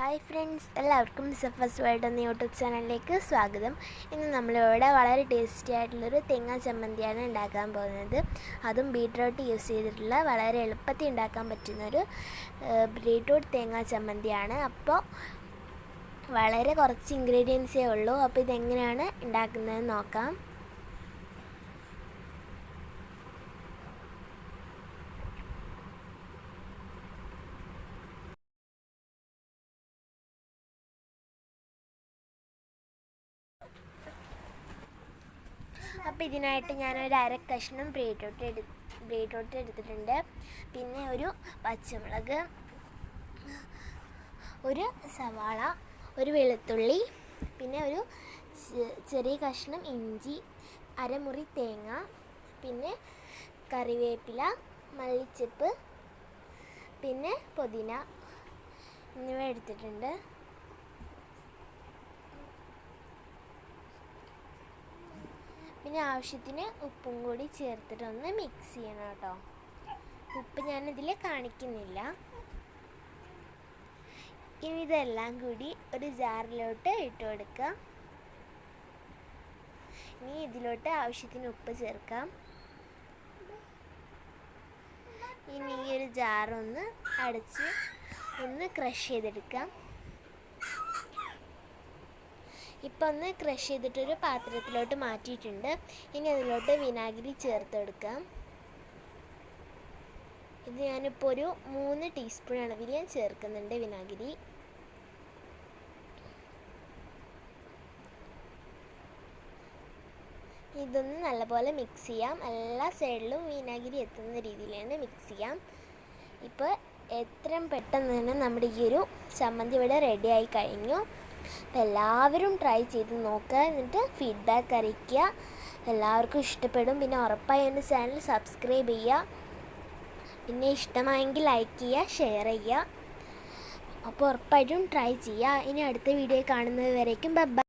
Hi friends, എല്ലാവർക്കും സഫസ് world എന്ന YouTube ചാനലിലേക്ക് സ്വാഗതം. ഇന്ന് നമ്മളിവിടെ വളരെ ടേസ്റ്റി ആയിട്ടുള്ളൊരു തേങ്ങാ ചമ്മന്തിയാണ് ഉണ്ടാക്കാൻ പോകുന്നത്. അതും ബീറ്റ്റൂട്ട് യൂസ് ചെയ്തിട്ടുള്ള വളരെ എളുപ്പത്തിൽ ഉണ്ടാക്കാൻ പറ്റുന്നൊരു ബീറ്റ്റൂട്ട് തേങ്ങാ ചമ്മന്തിയാണ്. അപ്പോൾ വളരെ കുറച്ച് ഇൻഗ്രീഡിയൻസേ ഉള്ളൂ. അപ്പോൾ ഇതെങ്ങനെയാണ് ഉണ്ടാക്കുന്നതെന്ന് നോക്കാം. അപ്പോൾ ഇതിനായിട്ട് ഞാനൊരു അരക്കഷ്ണം ബീറ്റ്റൂട്ട് എടുത്തിട്ടുണ്ട്. പിന്നെ ഒരു പച്ചമുളക്, ഒരു സവാള, ഒരു വെളുത്തുള്ളി, പിന്നെ ഒരു ചെറിയ കഷ്ണം ഇഞ്ചി, അരമുറി തേങ്ങ, പിന്നെ കറിവേപ്പില, മല്ലിച്ചപ്പ്, പിന്നെ പുതിന എന്നിവ എടുത്തിട്ടുണ്ട്. പിന്നെ ആവശ്യത്തിന് ഉപ്പും കൂടി ചേർത്തിട്ടൊന്ന് മിക്സ് ചെയ്യണം കേട്ടോ. ഉപ്പ് ഞാനിതിൽ കാണിക്കുന്നില്ല. ഇനി ഇതെല്ലാം കൂടി ഒരു ജാറിലോട്ട് ഇട്ട് കൊടുക്കുക. ഇനി ഇതിലോട്ട് ആവശ്യത്തിന് ഉപ്പ് ചേർക്കാം. ഇനി ഈ ഒരു ജാറൊന്ന് അടച്ച് ഒന്ന് ക്രഷ് ചെയ്തെടുക്കാം. ഇപ്പം ഒന്ന് ക്രഷ് ചെയ്തിട്ടൊരു പാത്രത്തിലോട്ട് മാറ്റിയിട്ടുണ്ട്. ഇനി അതിലോട്ട് വിനാഗിരി ചേർത്ത് കൊടുക്കാം. ഇത് ഞാനിപ്പോൾ ഒരു 3 ടീസ്പൂൺ അളവിൽ ഞാൻ ചേർക്കുന്നുണ്ട് വിനാഗിരി. ഇതൊന്ന് നല്ലപോലെ മിക്സ് ചെയ്യാം. എല്ലാ സൈഡിലും വിനാഗിരി എത്തുന്ന രീതിയിലാണ് മിക്സ് ചെയ്യാം. ഇപ്പോൾ എത്രയും പെട്ടെന്ന് തന്നെ നമ്മുടെ ഈ ഒരു ചമ്മന്തി ഇവിടെ റെഡിയായി കഴിഞ്ഞു. അപ്പോൾ എല്ലാവരും ട്രൈ ചെയ്ത് നോക്കുക, എന്നിട്ട് ഫീഡ്ബാക്ക് അറിയിക്കുക. എല്ലാവർക്കും ഇഷ്ടപ്പെടും. പിന്നെ ഉറപ്പായി എൻ്റെ ചാനൽ സബ്സ്ക്രൈബ് ചെയ്യുക. പിന്നെ ഇഷ്ടമായെങ്കിൽ ലൈക്ക് ചെയ്യുക, ഷെയർ ചെയ്യുക. അപ്പോൾ ഉറപ്പായിട്ടും ട്രൈ ചെയ്യുക. ഇനി അടുത്ത വീഡിയോ കാണുന്നത് വരേക്കും ബൈ.